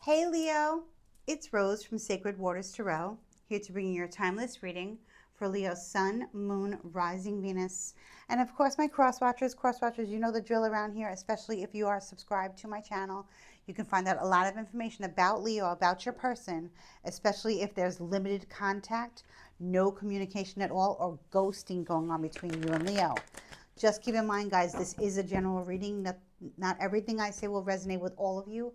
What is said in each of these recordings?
Hey Leo, it's Rose from Sacred Waters Tarot, here to bring you your timeless reading for Leo's Sun, Moon, Rising Venus, and of course my cross-watchers. Cross-watchers, you know the drill around here, especially if you are subscribed to my channel. You can find out a lot of information about Leo, about your person, especially if there's limited contact, no communication at all, or ghosting going on between you and Leo. Just keep in mind, guys, this is a general reading. Not everything I say will resonate with all of you.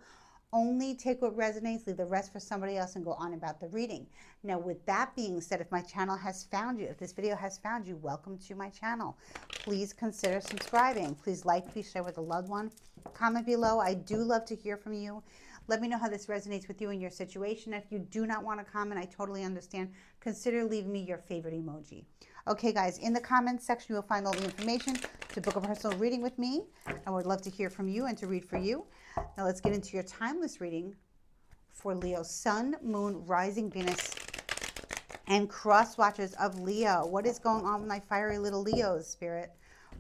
Only take what resonates, leave the rest for somebody else, and go on about the reading. Now, with that being said, if my channel has found you, if this video has found you, welcome to my channel. Please consider subscribing. Please like, please share with a loved one. Comment below. I do love to hear from you. Let me know how this resonates with you in your situation. If you do not want to comment, I totally understand. Consider leaving me your favorite emoji. Okay, guys, in the comments section, you'll find all the information to book a personal reading with me. I would love to hear from you and to read for you. Now let's get into your timeless reading for Leo's Sun, Moon, Rising Venus, and cross watchers of Leo. What is going on with my fiery little Leos, Spirit?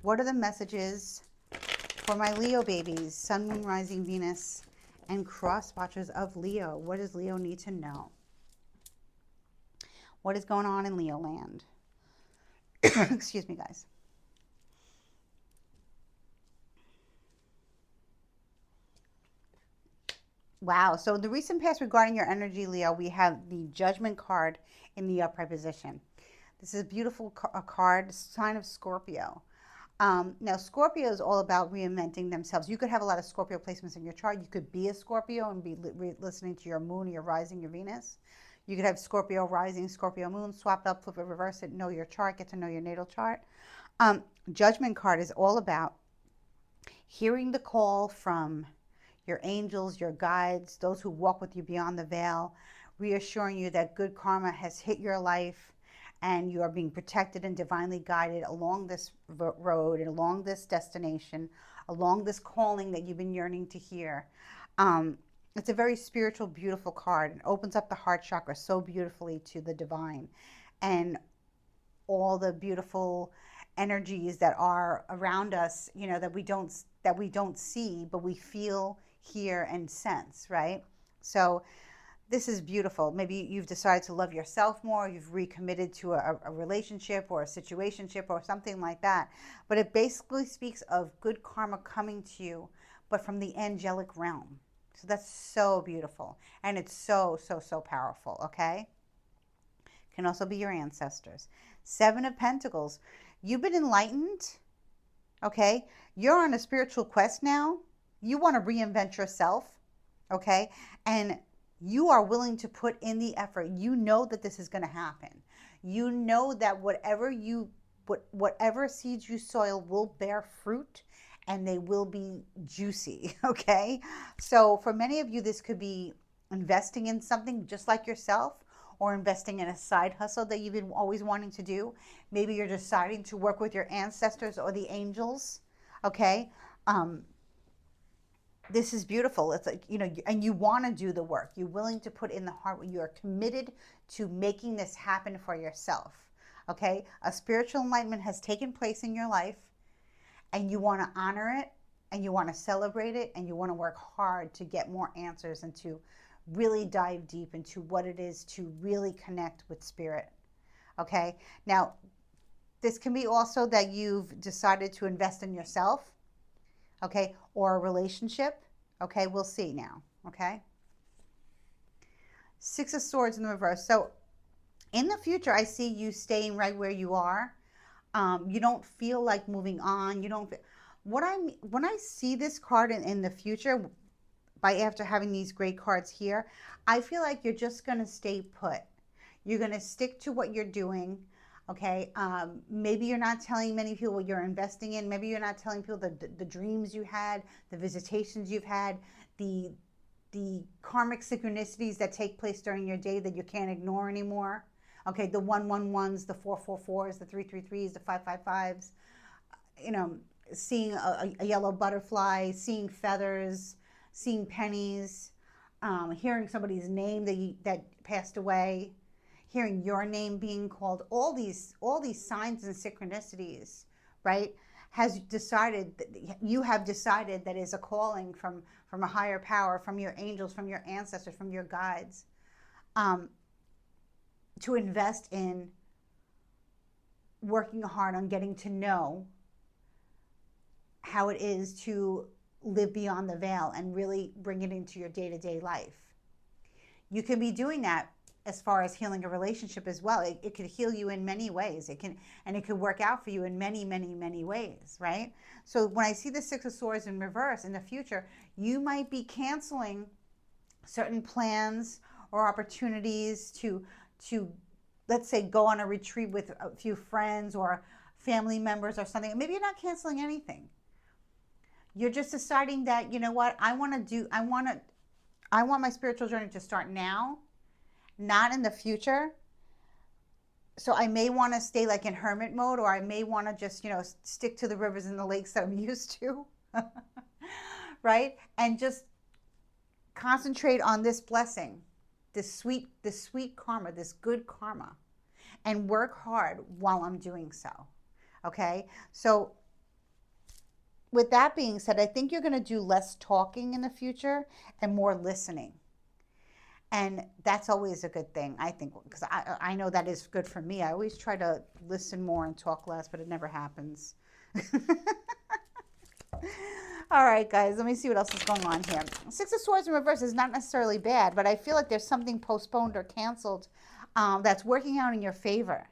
What are the messages for my Leo babies? Sun, Moon, Rising Venus, and cross watchers of Leo. What does Leo need to know? What is going on in Leo land? Excuse me, guys. Wow. So in the recent past regarding your energy, Leo, we have the Judgment card in the upright position. This is a beautiful card, sign of Scorpio. Now, Scorpio is all about reinventing themselves. You could have a lot of Scorpio placements in your chart. You could be a Scorpio and be listening to your moon, your rising, your Venus. You could have Scorpio rising, Scorpio moon, swap it up, flip it, reverse it, know your chart, get to know your natal chart. Judgment card is all about hearing the call from your angels, your guides, those who walk with you beyond the veil, reassuring you that good karma has hit your life and you are being protected and divinely guided along this road and along this destination, along this calling that you've been yearning to hear. It's a very spiritual, beautiful card. It opens up the heart chakra so beautifully to the divine and all the beautiful energies that are around us, you know, that we don't see, but we feel, hear, and sense, right? So this is beautiful. Maybe you've decided to love yourself more, you've recommitted to a relationship or a situationship or something like that. But it basically speaks of good karma coming to you, but from the angelic realm. So that's so beautiful. And it's so, so, so powerful, okay? Can also be your ancestors. Seven of Pentacles. You've been enlightened, okay? You're on a spiritual quest now. You want to reinvent yourself, okay? And you are willing to put in the effort. You know that this is going to happen. You know that whatever seeds you soil will bear fruit and they will be juicy, okay? So for many of you, this could be investing in something just like yourself, or investing in a side hustle that you've been always wanting to do. Maybe you're deciding to work with your ancestors or the angels, okay? This is beautiful. It's like, you know, and you want to do the work. You're willing to put in the hard work. You are committed to making this happen for yourself, okay? A spiritual enlightenment has taken place in your life, and you want to honor it, and you want to celebrate it, and you want to work hard to get more answers and to really dive deep into what it is to really connect with spirit, okay? Now, this can be also that you've decided to invest in yourself, okay, or a relationship, okay? We'll see now, okay? Six of Swords in the reverse. So in the future, I see you staying right where you are. You don't feel like moving on. You don't. When I see this card in the future, after having these great cards here, I feel like you're just going to stay put. You're going to stick to what you're doing, okay? Maybe you're not telling many people what you're investing in. Maybe you're not telling people the dreams you had, the visitations you've had, the karmic synchronicities that take place during your day that you can't ignore anymore. Okay, the 111s, the 444s, the 333s, the 555s, you know, seeing a yellow butterfly, seeing feathers, seeing pennies, hearing somebody's name that passed away, hearing your name being called, all these signs and synchronicities, right, has decided that you have decided that is a calling from a higher power, from your angels, from your ancestors, from your guides, um, to invest in working hard on getting to know how it is to live beyond the veil and really bring it into your day-to-day life. You can be doing that as far as healing a relationship as well. It could heal you in many ways. And it could work out for you in many, many, many ways, right? So when I see the Six of Swords in reverse in the future, you might be canceling certain plans or opportunities to let's say go on a retreat with a few friends or family members or something. Maybe you're not canceling anything. You're just deciding that, you know what, I want my spiritual journey to start now, not in the future. So I may want to stay like in hermit mode, or I may want to just, stick to the rivers and the lakes that I'm used to. Right? And just concentrate on this blessing, this sweet karma, this good karma, and work hard while I'm doing so. Okay? So with that being said, I think you're going to do less talking in the future and more listening. And that's always a good thing, I think, because I know that is good for me. I always try to listen more and talk less, but it never happens. All right, guys, let me see what else is going on here. Six of Swords in reverse is not necessarily bad, but I feel like there's something postponed or canceled that's working out in your favor.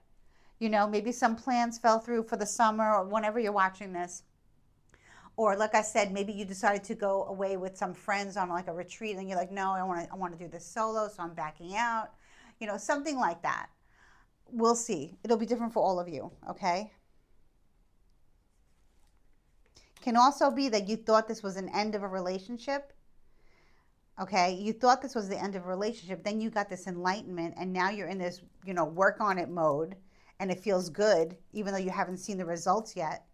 Maybe some plans fell through for the summer or whenever you're watching this. Or like I said, maybe you decided to go away with some friends on like a retreat and you're like, no, I want to do this solo, so I'm backing out. Something like that. We'll see. It'll be different for all of you, okay? Can also be that you thought this was an end of a relationship. Okay, you thought this was the end of a relationship, then you got this enlightenment, and now you're in this, work on it mode, and it feels good, even though you haven't seen the results yet.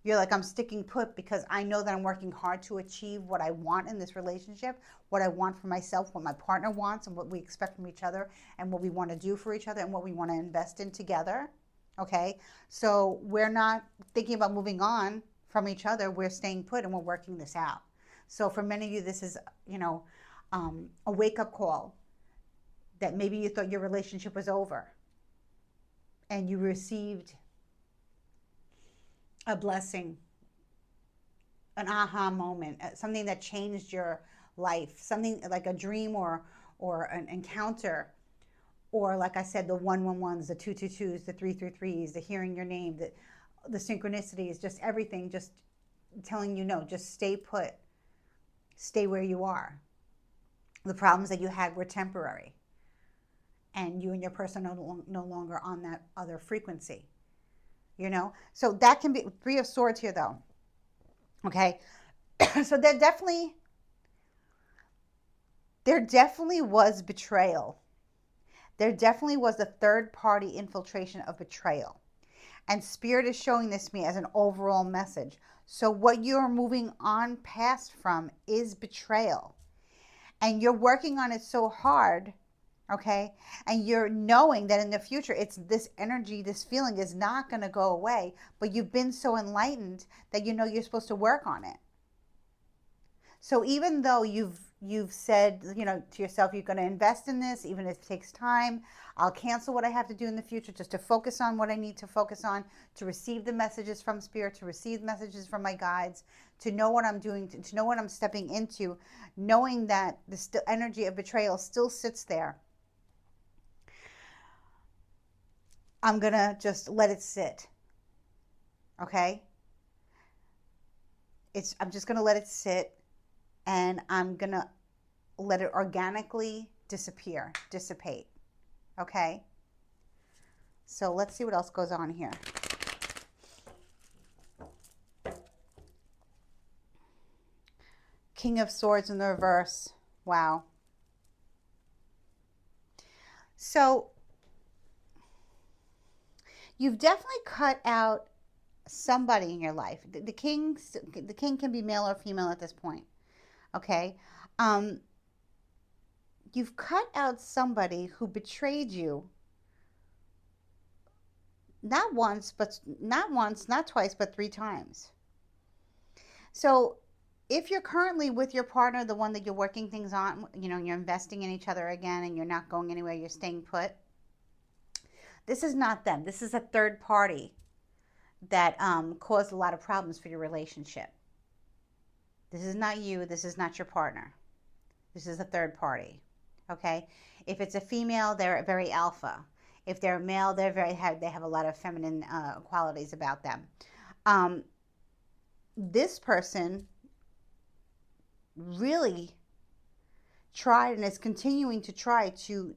You're like, I'm sticking put because I know that I'm working hard to achieve what I want in this relationship, what I want for myself, what my partner wants, and what we expect from each other, and what we want to do for each other, and what we want to invest in together. Okay, so we're not thinking about moving on from each other. We're staying put and we're working this out. So for many of you, this is, a wake-up call that maybe you thought your relationship was over and you received a blessing, an aha moment, something that changed your life, something like a dream or an encounter, or like I said, the 111s, the 222s, the 333s, the hearing your name, the synchronicities, just everything, just telling you no, just stay put, stay where you are. The problems that you had were temporary, and you and your person are no longer on that other frequency. So that can be Three of Swords here, though. Okay, so there definitely was betrayal. There definitely was a third party infiltration of betrayal, and Spirit is showing this to me as an overall message. So what you're moving on past from is betrayal, and you're working on it so hard. Okay, and you're knowing that in the future, it's this energy, this feeling is not going to go away, but you've been so enlightened that you're supposed to work on it. So even though you've said, to yourself, you're going to invest in this, even if it takes time, I'll cancel what I have to do in the future just to focus on what I need to focus on, to receive the messages from Spirit, to receive messages from my guides, to know what I'm doing, to know what I'm stepping into, knowing that the energy of betrayal still sits there. I'm going to just let it sit. Okay? I'm just going to let it sit, and I'm going to let it organically dissipate. Okay? So let's see what else goes on here. King of Swords in the reverse. Wow. So you've definitely cut out somebody in your life. The king can be male or female at this point. Okay? You've cut out somebody who betrayed you not once, not twice, but 3 times. So if you're currently with your partner, the one that you're working things on, you're investing in each other again and you're not going anywhere, you're staying put, this is not them. This is a third party that caused a lot of problems for your relationship. This is not you. This is not your partner. This is a third party. Okay? If it's a female, they're very alpha. If they're a male, they have a lot of feminine qualities about them. Um, this person really tried and is continuing to try to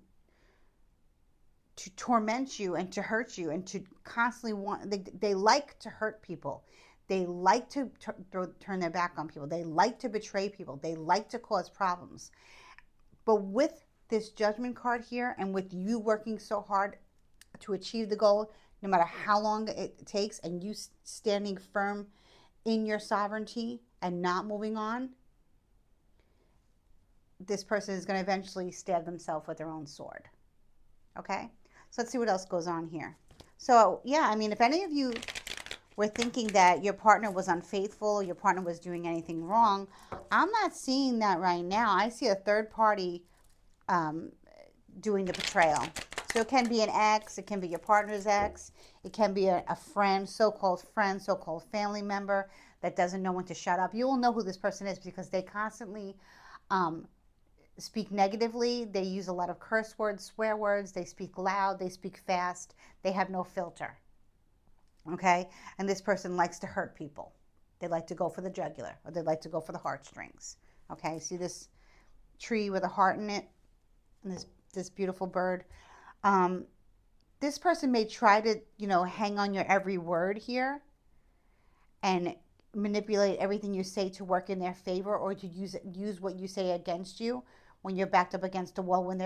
torment you and to hurt you and to constantly they like to hurt people. They like to turn their back on people. They like to betray people. They like to cause problems. But with this judgment card here and with you working so hard to achieve the goal, no matter how long it takes, and you standing firm in your sovereignty and not moving on, this person is going to eventually stab themselves with their own sword. Okay? So let's see what else goes on here. So, yeah, I mean, if any of you were thinking that your partner was unfaithful, your partner was doing anything wrong, I'm not seeing that right now. I see a third party doing the betrayal. So it can be an ex, it can be your partner's ex, it can be a friend, so-called family member that doesn't know when to shut up. You will know who this person is because they constantly speak negatively. They use a lot of curse words, swear words. They speak loud. They speak fast. They have no filter. Okay? And this person likes to hurt people. They like to go for the jugular, or they like to go for the heartstrings. Okay? See this tree with a heart in it? And this beautiful bird. This person may try to, hang on your every word here and manipulate everything you say to work in their favor, or to use what you say against you when you're backed up against the wall. When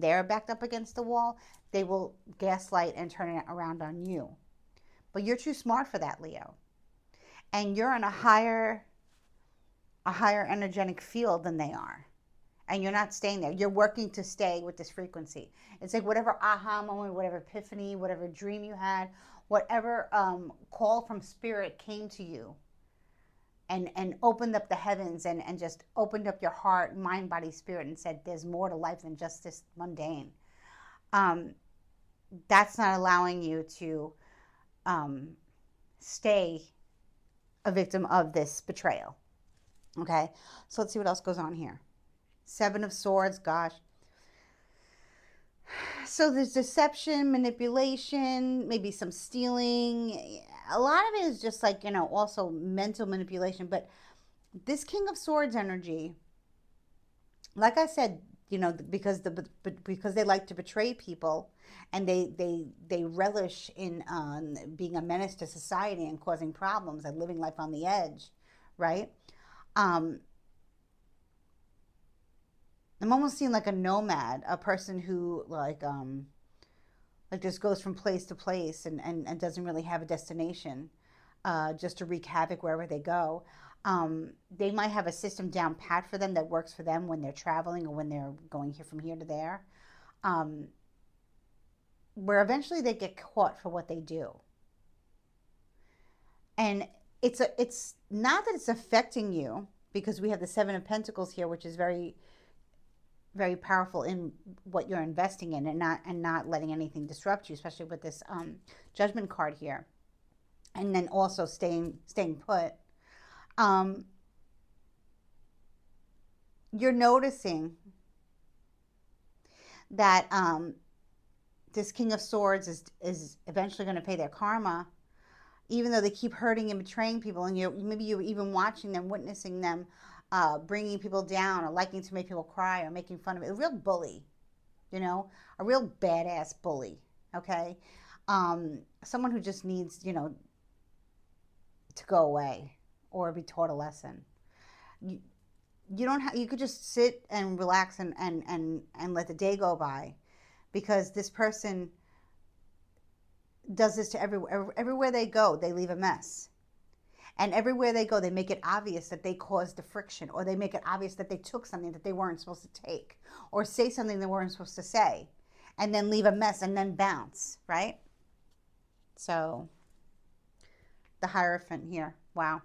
they're backed up against the wall, they will gaslight and turn it around on you. But you're too smart for that, Leo. And you're in a higher energetic field than they are. And you're not staying there. You're working to stay with this frequency. It's like whatever aha moment, whatever epiphany, whatever dream you had, whatever call from spirit came to you and opened up the heavens and just opened up your heart, mind, body, spirit, and said, there's more to life than just this mundane. That's not allowing you to stay a victim of this betrayal. Okay, so let's see what else goes on here. 7 of Swords, gosh. So there's deception, manipulation, maybe some stealing. A lot of it is just like, also mental manipulation. But this King of Swords energy, like I said, because they like to betray people, and they relish in being a menace to society and causing problems and living life on the edge, right? I'm almost seeing like a nomad, a person who like just goes from place to place and doesn't really have a destination, just to wreak havoc wherever they go. They might have a system down pat for them that works for them when they're traveling or when they're going from here to there, where eventually they get caught for what they do. And it's not that it's affecting you, because we have the 7 of Pentacles here, which is very, very powerful in what you're investing in, and not letting anything disrupt you, especially with this Judgment card here, and then also staying put. You're noticing that this King of Swords is eventually going to pay their karma, even though they keep hurting and betraying people, and maybe you're even watching them, witnessing them bringing people down, or liking to make people cry, or making fun of it. A real bully, a real badass bully, okay? Someone who just needs, to go away or be taught a lesson. You could just sit and relax and let the day go by, because this person does this to everywhere they go. They leave a mess. And everywhere they go, they make it obvious that they caused the friction, or they make it obvious that they took something that they weren't supposed to take, or say something they weren't supposed to say, and then leave a mess and then bounce, right? So the Hierophant here. Wow.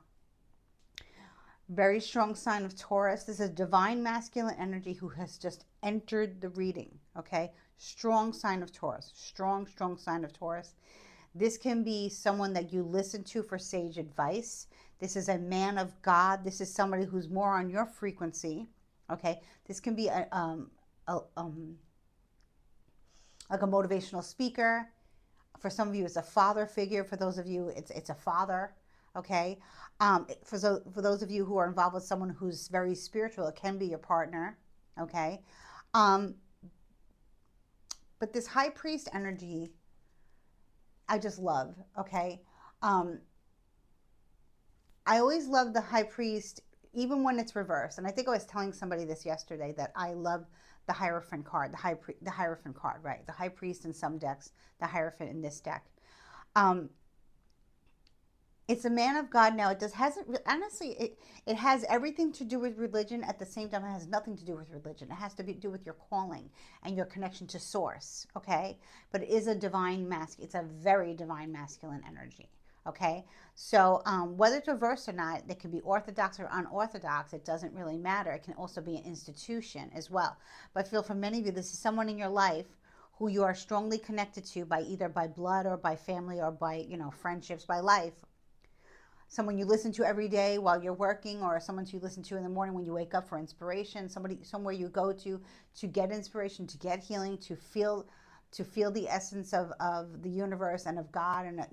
Very strong sign of Taurus. This is divine masculine energy who has just entered the reading. Okay. Strong sign of Taurus. Strong, strong sign of Taurus. This can be someone that you listen to for sage advice. This is a man of God. This is somebody who's more on your frequency. Okay. This can be a like a motivational speaker. For some of you, it's a father figure. For those of you, it's a father. Okay. For those of you who are involved with someone who's very spiritual, it can be your partner. Okay. Um, but this high priest energy, I just love. Okay. Um, I always love the high priest, even when it's reversed. And I think I was telling somebody this yesterday that I love the Hierophant card, the Hierophant card, right? The high priest in some decks, the Hierophant in this deck. Um, it's a man of God. Now it just hasn't honestly. It has everything to do with religion. At the same time, it has nothing to do with religion. It has to do with your calling and your connection to source. Okay, but it is a divine masculine. It's a very divine masculine energy. Okay, so whether it's reversed or not, it can be orthodox or unorthodox. It doesn't really matter. It can also be an institution as well. But I feel for many of you, this is someone in your life who you are strongly connected to by either by blood or by family or by friendships, by life. Someone you listen to every day while you're working, or someone you listen to in the morning when you wake up for inspiration. Somebody somewhere you go to get inspiration, to get healing, to feel the essence of the universe and of God. And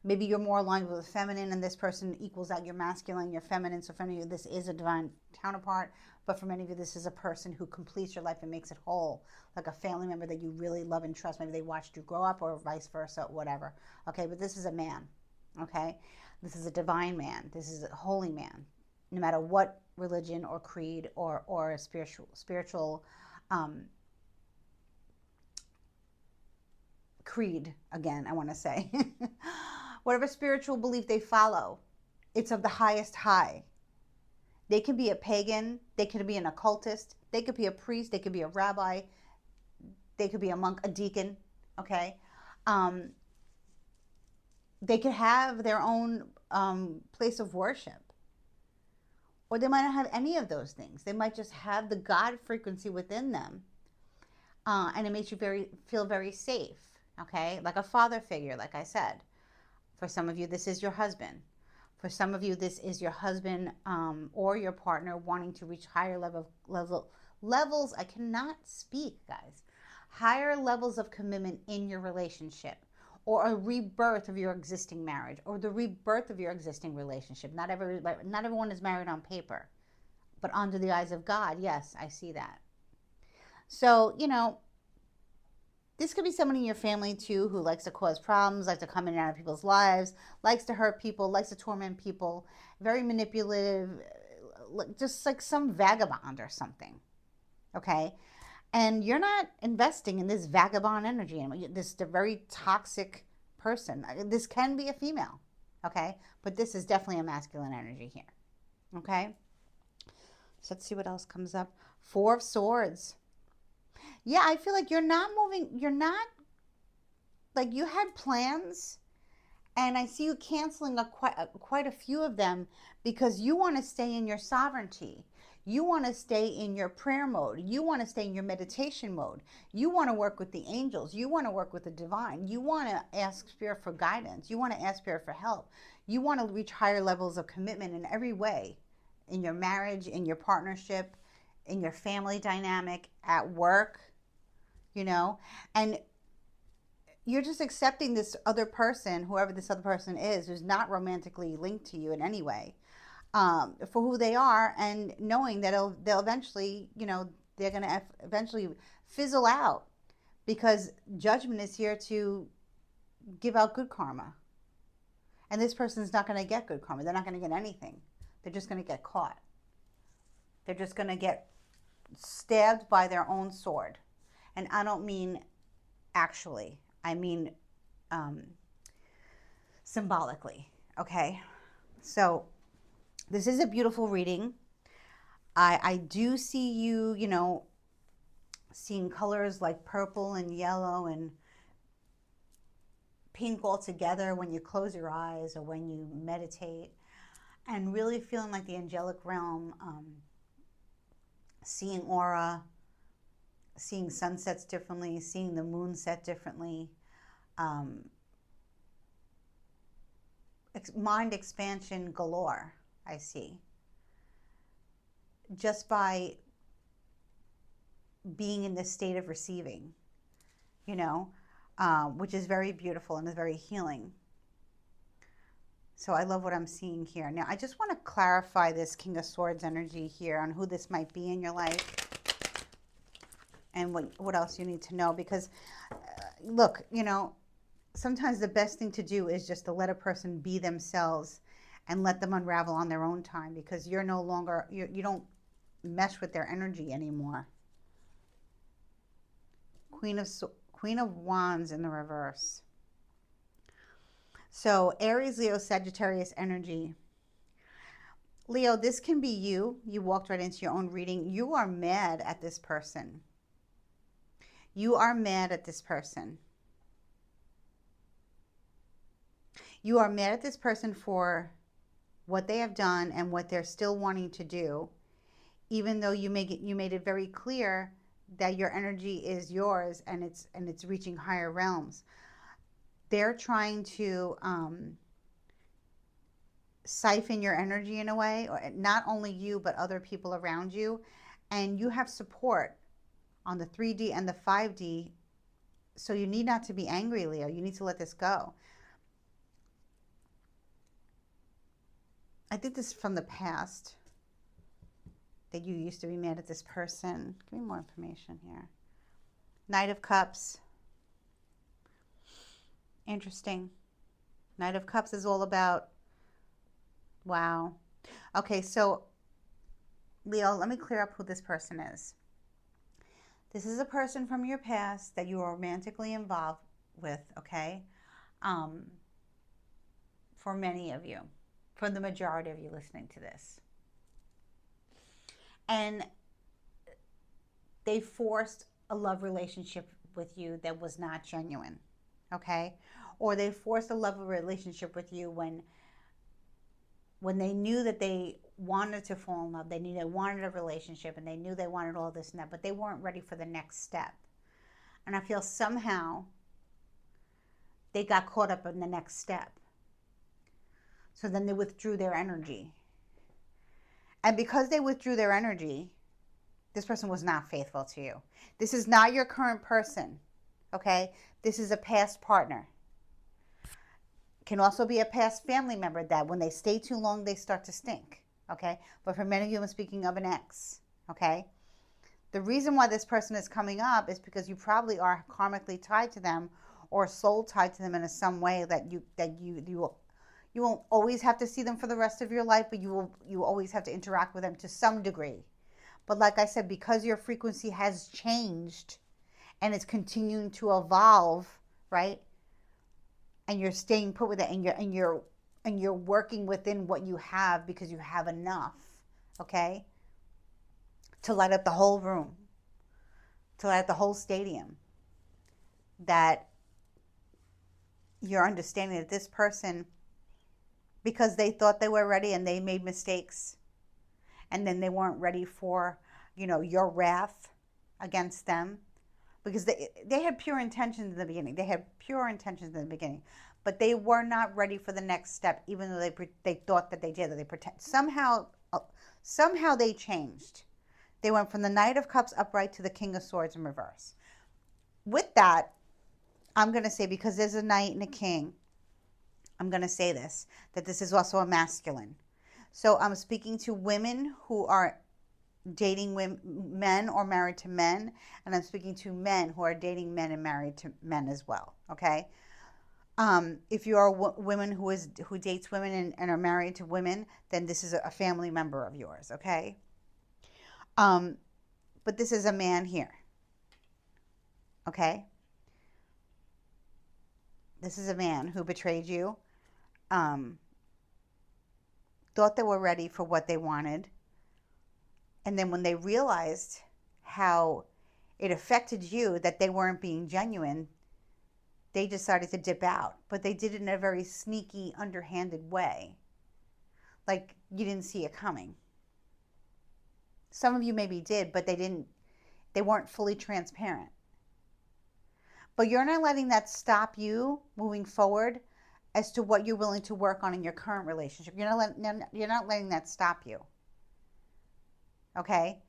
maybe you're more aligned with the feminine, and this person equals out your masculine, your feminine. So for many of you, this is a divine counterpart. But for many of you, this is a person who completes your life and makes it whole, like a family member that you really love and trust. Maybe they watched you grow up, or vice versa, whatever. Okay, but this is a man. Okay, this is a divine man. This is a holy man. No matter what religion or creed or spiritual creed, again, I want to say, whatever spiritual belief they follow, it's of the highest high. They can be a pagan, they could be an occultist, they could be a priest, they could be a rabbi, they could be a monk, a deacon. Okay, um, they could have their own place of worship, or they might not have any of those things. They might just have the God frequency within them, and it makes you feel very safe. Okay, like a father figure, like I said. For some of you, this is your husband. For some of you, this is your husband or your partner wanting to reach higher levels. I cannot speak, guys. Higher levels of commitment in your relationship, or a rebirth of your existing marriage, or the rebirth of your existing relationship. Not everyone is married on paper, but under the eyes of God, yes, I see that. So, this could be someone in your family too who likes to cause problems, likes to come in and out of people's lives, likes to hurt people, likes to torment people, very manipulative, just like some vagabond or something. Okay? And you're not investing in this vagabond energy, this very toxic person. This can be a female. Okay? But this is definitely a masculine energy here. Okay? So let's see what else comes up. Four of Swords. Yeah, I feel like you're not moving, you're not, like you had plans, and I see you canceling quite a few of them because you want to stay in your sovereignty. You want to stay in your prayer mode. You want to stay in your meditation mode. You want to work with the angels. You want to work with the divine. You want to ask Spirit for guidance. You want to ask Spirit for help. You want to reach higher levels of commitment in every way, in your marriage, in your partnership, in your family dynamic, at work, and you're just accepting this other person, whoever this other person is, who's not romantically linked to you in any way, for who they are, and knowing that they'll eventually, they're going to eventually fizzle out, because judgment is here to give out good karma. And this person's not going to get good karma. They're not going to get anything. They're just going to get caught. They're just going to get stabbed by their own sword. And I don't mean actually. I mean symbolically. Okay? So this is a beautiful reading. I do see you, seeing colors like purple and yellow and pink altogether when you close your eyes or when you meditate, and really feeling like the angelic realm, seeing aura, seeing sunsets differently, seeing the moon set differently, um, mind expansion galore, I see, just by being in this state of receiving, you know, which is very beautiful and is very healing. So I love what I'm seeing here. Now, I just want to clarify this King of Swords energy here on who this might be in your life and what else you need to know. Because, look, you know, sometimes the best thing to do is just to let a person be themselves and let them unravel on their own time, because you're no longer, you don't mesh with their energy anymore. Queen of Wands in the reverse. So Aries, Leo, Sagittarius energy. Leo, this can be you. You walked right into your own reading. You are mad at this person. You are mad at this person. You are mad at this person for what they have done and what they're still wanting to do, even though you made it very clear that your energy is yours and it's reaching higher realms. They're trying to siphon your energy in a way, or not only you but other people around you, and you have support on the 3D and the 5D, so you need not to be angry, Leo. You need to let this go. I think this is from the past, that you used to be mad at this person. Give me more information here. Knight of Cups. Interesting. Knight of Cups is all about, wow. Okay, so Leo, let me clear up who this person is. This is a person from your past that you are romantically involved with, okay? For many of you, for the majority of you listening to this. And they forced a love relationship with you that was not genuine, okay? Or they forced a love relationship with you when they knew that they wanted to fall in love, they knew they wanted a relationship, and they knew they wanted all this and that, but they weren't ready for the next step. And I feel somehow they got caught up in the next step. So then they withdrew their energy. And because they withdrew their energy, this person was not faithful to you. This is not your current person, okay? This is a past partner. Can also be a past family member that when they stay too long, they start to stink, okay? But for many of you, I'm speaking of an ex, okay? The reason why this person is coming up is because you probably are karmically tied to them or soul tied to them in some way that you won't always have to see them for the rest of your life, but you will always have to interact with them to some degree. But like I said, because your frequency has changed and it's continuing to evolve, right? And you're staying put with it, and you're working within what you have because you have enough, okay? To light up the whole room, to light up the whole stadium. That you're understanding that this person, because they thought they were ready and they made mistakes, and then they weren't ready for, your wrath against them, because they had pure intentions in the beginning. They had pure intentions in the beginning, but they were not ready for the next step, even though they thought that they did. That they pretend somehow they changed. They went from the Knight of Cups upright to the King of Swords in reverse. With that, I'm going to say, because there's a Knight and a King, I'm going to say this, that this is also a masculine. So I'm speaking to women who are dating men or married to men, and I'm speaking to men who are dating men and married to men as well, okay? If you are women who dates women and are married to women, then this is a family member of yours, okay? But this is a man here, okay? This is a man who betrayed you, thought they were ready for what they wanted, and then when they realized how it affected you, that they weren't being genuine, they decided to dip out, but they did it in a very sneaky, underhanded way. Like you didn't see it coming. Some of you maybe did, but they weren't fully transparent. But you're not letting that stop you moving forward as to what you're willing to work on in your current relationship. You're not letting that stop you. Okay?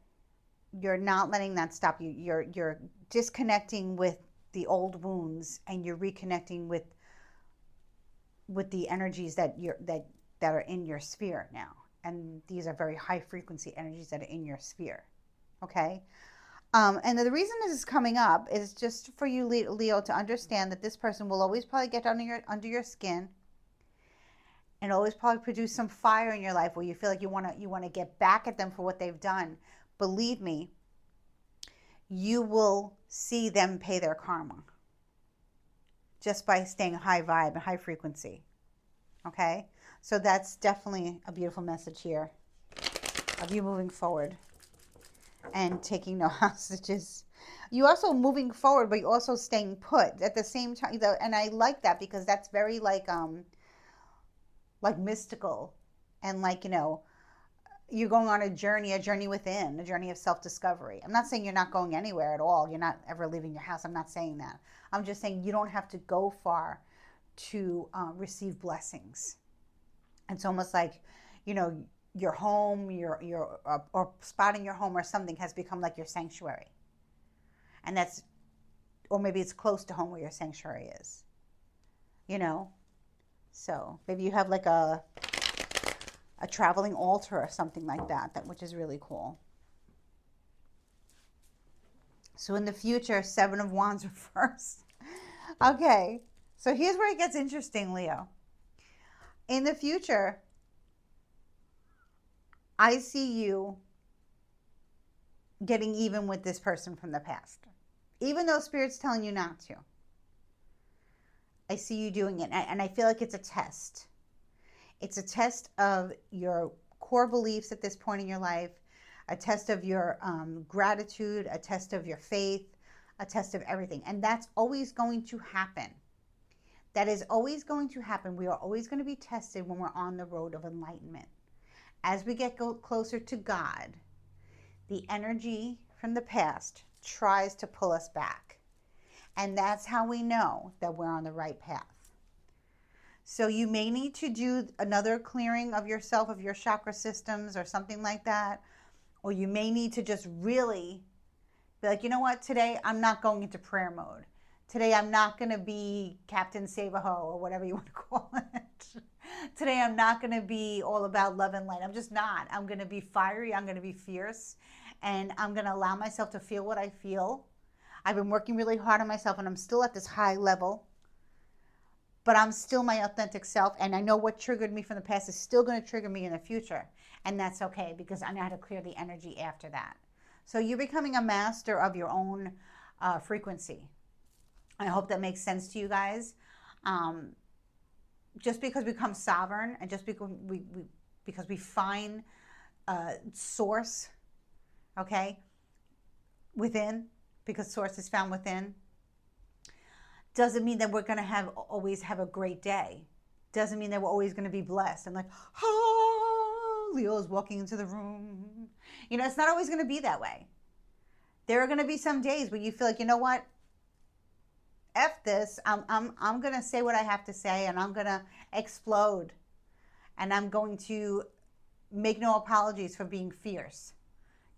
You're not letting that stop you. You're disconnecting with the old wounds and you're reconnecting with the energies that are in your sphere now. And these are very high frequency energies that are in your sphere. Okay? And the reason this is coming up is just for you, Leo, to understand that this person will always probably get under your skin, and always probably produce some fire in your life where you feel like you want to get back at them for what they've done. Believe me, you will see them pay their karma just by staying high vibe and high frequency. Okay, so that's definitely a beautiful message here of you moving forward and taking no hostages. You also moving forward, but you also staying put at the same time. And I like that because that's very like mystical, and like you're going on a journey within, a journey of self-discovery. I'm not saying you're not going anywhere at all. You're not ever leaving your house. I'm not saying that. I'm just saying you don't have to go far to receive blessings. It's almost like your home, your or spot in your home or something has become like your sanctuary, and that's, or maybe it's close to home where your sanctuary is. You know, so maybe you have like a traveling altar or something like that, which is really cool. So in the future, Seven of Wands reversed. Okay, so here's where it gets interesting, Leo. In the future, I see you getting even with this person from the past, even though Spirit's telling you not to. I see you doing it, and I feel like it's a test. It's a test of your core beliefs at this point in your life, a test of your gratitude, a test of your faith, a test of everything. And that's always going to happen. That is always going to happen. We are always going to be tested when we're on the road of enlightenment. As we get closer to God, the energy from the past tries to pull us back. And that's how we know that we're on the right path. So you may need to do another clearing of yourself, of your chakra systems or something like that. Or you may need to just really be like, you know what, today I'm not going into prayer mode. Today I'm not going to be Captain Save-A-Ho or whatever you want to call it. Today I'm not going to be all about love and light. I'm just not. I'm going to be fiery. I'm going to be fierce. And I'm going to allow myself to feel what I feel. I've been working really hard on myself and I'm still at this high level. But I'm still my authentic self, and I know what triggered me from the past is still going to trigger me in the future, and that's okay because I know how to clear the energy after that. So you're becoming a master of your own frequency. I hope that makes sense to you guys. Just because we become sovereign, and just because we find source, okay, within, because source is found within, doesn't mean that we're going to always have a great day. Doesn't mean that we're always going to be blessed and like, oh, Leo's walking into the room. It's not always going to be that way. There are going to be some days where you feel like, you know what? F this. I'm going to say what I have to say, and I'm going to explode. And I'm going to make no apologies for being fierce.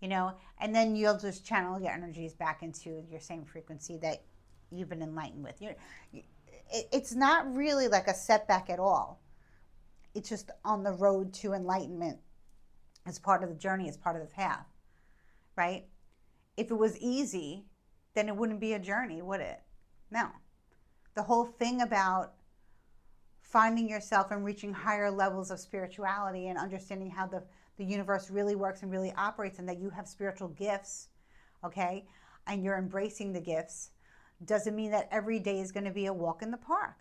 And then you'll just channel your energies back into your same frequency that you've been enlightened with. It's not really like a setback at all. It's just on the road to enlightenment. It's part of the journey. It's part of the path, right? If it was easy, then it wouldn't be a journey, would it? No. The whole thing about finding yourself and reaching higher levels of spirituality and understanding how the universe really works and really operates, and that you have spiritual gifts, okay, and you're embracing the gifts, doesn't mean that every day is going to be a walk in the park.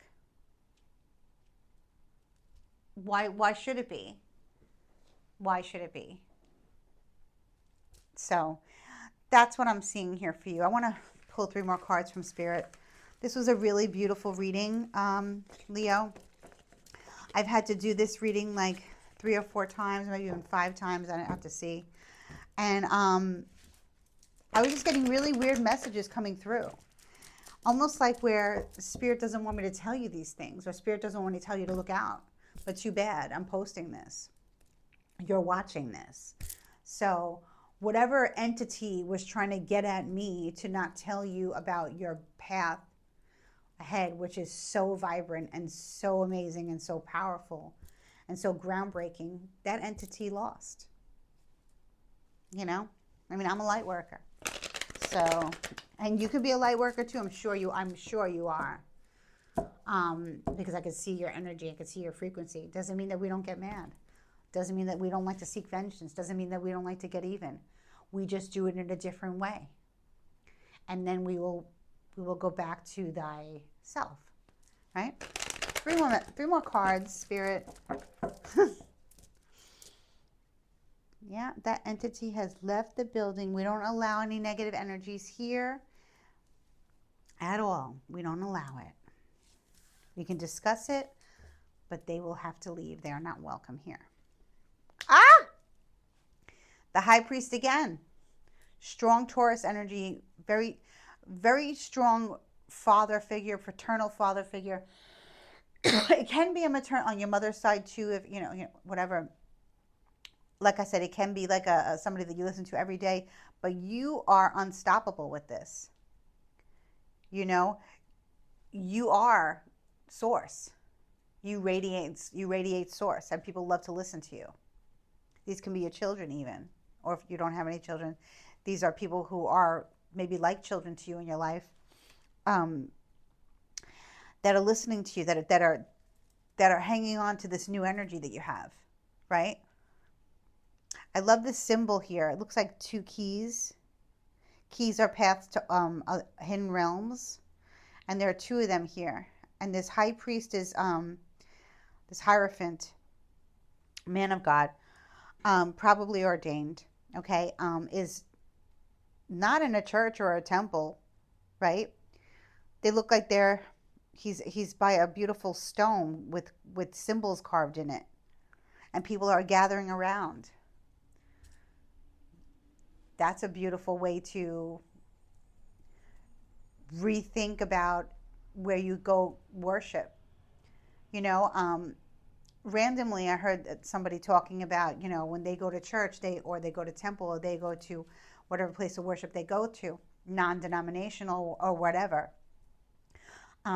Why should it be? Why should it be? So that's what I'm seeing here for you. I want to pull 3 more cards from Spirit. This was a really beautiful reading, Leo. I've had to do this reading like 3 or 4 times, maybe even 5 times. I don't have to see. And I was just getting really weird messages coming through. Almost like where Spirit doesn't want me to tell you these things, or Spirit doesn't want me to tell you to look out. But too bad, I'm posting this. You're watching this. So whatever entity was trying to get at me to not tell you about your path ahead, which is so vibrant and so amazing and so powerful and so groundbreaking, that entity lost. You know, I mean, I'm a light worker. So, and you could be a light worker too. I'm sure you are. Because I can see your energy, I can see your frequency. Doesn't mean that we don't get mad. Doesn't mean that we don't like to seek vengeance. Doesn't mean that we don't like to get even. We just do it in a different way. And then we will go back to thyself. Right? Three more cards, Spirit. Yeah, that entity has left the building. We don't allow any negative energies here at all. We don't allow it. We can discuss it, but they will have to leave. They are not welcome here. Ah! The High Priest again. Strong Taurus energy. Very, very strong father figure, paternal father figure. It can be a maternal on your mother's side too, if you know whatever. Like I said, it can be like a somebody that you listen to every day, but you are unstoppable with this. You know, you are source. You radiate source, and people love to listen to you. These can be your children even, or if you don't have any children, these are people who are maybe like children to you in your life, that are listening to you, that are hanging on to this new energy that you have, right? I love this symbol here. It looks like 2 keys. Keys are paths to hidden realms, and there are 2 of them here. And this high priest is this Hierophant, man of God, probably ordained. Okay, is not in a church or a temple, right? They look like he's by a beautiful stone with symbols carved in it, and people are gathering around. That's a beautiful way to rethink about where you go worship. You know, randomly I heard somebody talking about, when they go to church, they go to temple, or they go to whatever place of worship they go to, non-denominational or whatever.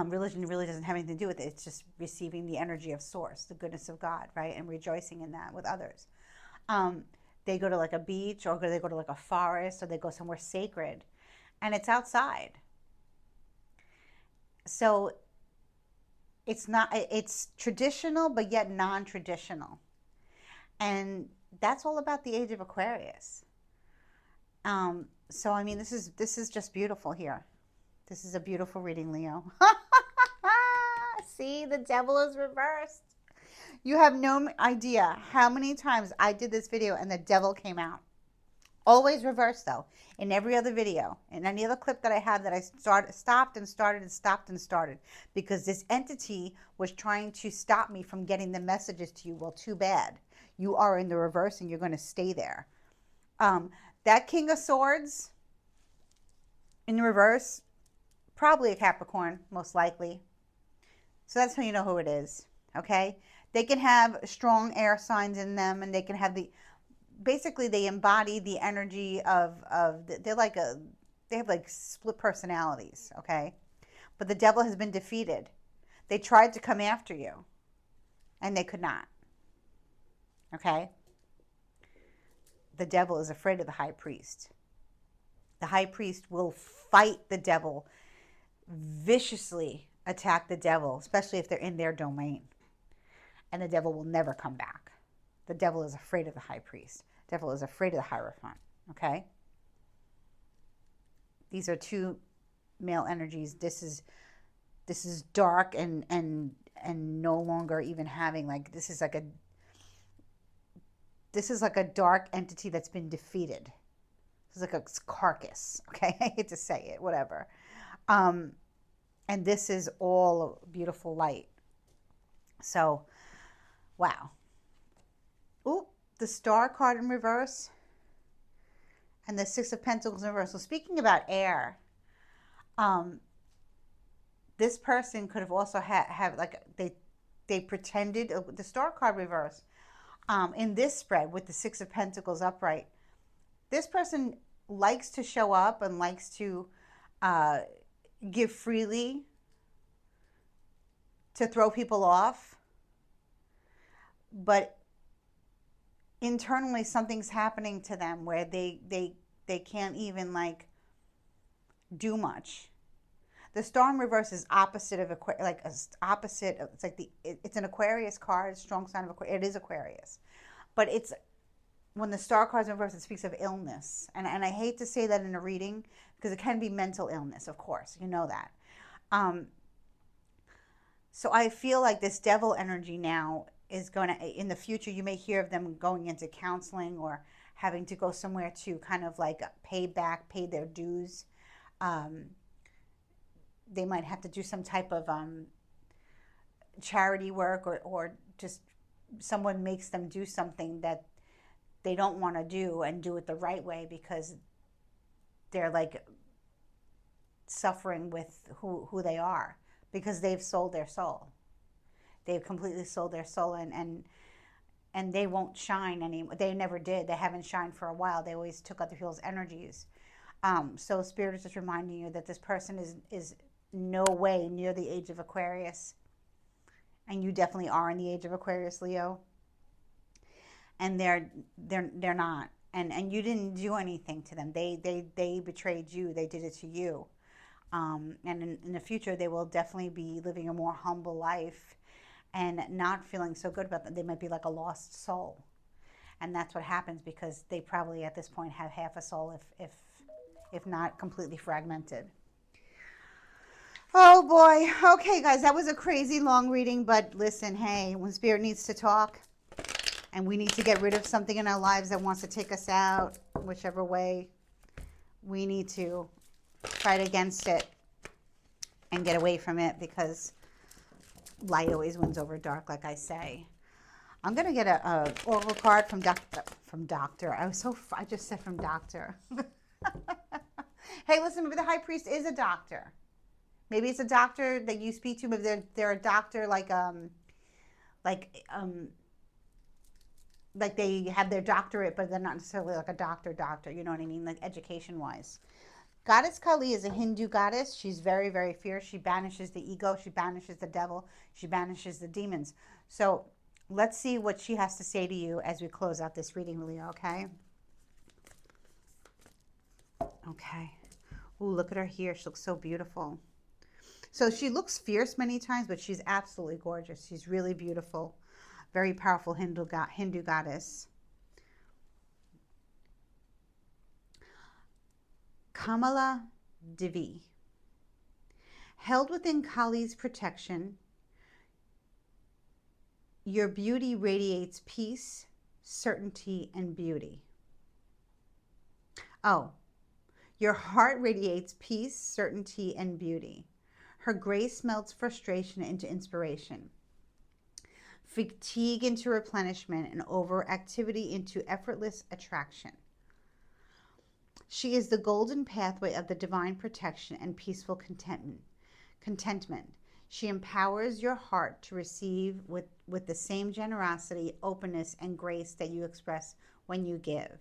Religion really doesn't have anything to do with it. It's just receiving the energy of source, the goodness of God, right? And rejoicing in that with others. They go to like a beach, or they go to like a forest, or they go somewhere sacred, and it's outside. So it's traditional, but yet non-traditional. And that's all about the age of Aquarius. So I mean, this is just beautiful here. This is a beautiful reading, Leo. See, the devil is reversed. You have no idea how many times I did this video and the devil came out. Always reversed though. In every other video, in any other clip that I have that I stopped and started and stopped and started, because this entity was trying to stop me from getting the messages to you. Well, too bad. You are in the reverse and you're going to stay there. That King of Swords in the reverse, probably a Capricorn, most likely. So that's how you know who it is, okay? They can have strong air signs in them, and they can have basically they embody the energy of they have like split personalities, okay? But the devil has been defeated. They tried to come after you, and they could not, okay? The devil is afraid of the high priest. The high priest will fight the devil, viciously attack the devil, especially if they're in their domain. And the devil will never come back. The devil is afraid of the high priest. The devil is afraid of the Hierophant, okay? These are 2 male energies. This is dark and no longer even having this is like a dark entity that's been defeated. This is like a carcass, okay? I hate to say it, whatever. And this is all beautiful light. So, wow. Ooh, the Star card in reverse and the Six of Pentacles in reverse. So speaking about air, um, this person could have also have like they pretended the Star card reverse. In this spread with the Six of Pentacles upright, this person likes to show up and likes to uh, give freely to throw people off, but internally something's happening to them where they can't even like do much. The Star in reverse is opposite of like a opposite. It's like it's an Aquarius card, strong sign of Aquarius. It is Aquarius, but it's when the Star card's in reverse, it speaks of illness, and I hate to say that in a reading because it can be mental illness, of course, you know that. Um, so I feel like this devil energy now is going to, in the future, you may hear of them going into counseling or having to go somewhere to kind of like pay their dues. Um, they might have to do some type of charity work, or just someone makes them do something that they don't want to do and do it the right way because they're like suffering with who they are because they've sold their soul. They've completely sold their soul, and they won't shine anymore. They never did. They haven't shined for a while. They always took other people's energies. So Spirit is just reminding you that this person is no way near the age of Aquarius, and you definitely are in the age of Aquarius, Leo. And they're not, and you didn't do anything to them. They betrayed you. They did it to you. And in the future, they will definitely be living a more humble life and not feeling so good about them. They might be like a lost soul, and that's what happens because they probably at this point have half a soul, if not completely fragmented. Oh boy. Okay, guys, that was a crazy long reading, but listen, hey, when Spirit needs to talk and we need to get rid of something in our lives that wants to take us out, whichever way, we need to fight against it and get away from it because light always wins over dark, like I say. I'm gonna get a oracle card from Doctor. I just said from Doctor. Hey, listen, maybe the High Priest is a doctor. Maybe it's a doctor that you speak to. Maybe they're a doctor like like they have their doctorate, but they're not necessarily like a doctor. You know what I mean? Like education wise. Goddess Kali is a Hindu goddess. She's very, very fierce. She banishes the ego. She banishes the devil. She banishes the demons. So let's see what she has to say to you as we close out this reading, Leo, okay? Okay. Ooh, look at her here. She looks so beautiful. So she looks fierce many times, but she's absolutely gorgeous. She's really beautiful. Very powerful Hindu goddess. Kamala Devi. Held within Kali's protection, your beauty radiates peace, certainty, and beauty. Oh, your heart radiates peace, certainty, and beauty. Her grace melts frustration into inspiration, fatigue into replenishment, and overactivity into effortless attraction. She is the golden pathway of the divine protection and peaceful contentment. She empowers your heart to receive with the same generosity, openness, and grace that you express when you give.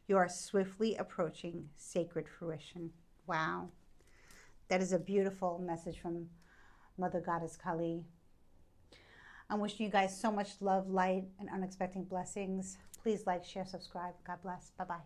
You are swiftly approaching sacred fruition. Wow. That is a beautiful message from Mother Goddess Kali. I'm wishing you guys so much love, light, and unexpected blessings. Please like, share, subscribe. God bless. Bye-bye.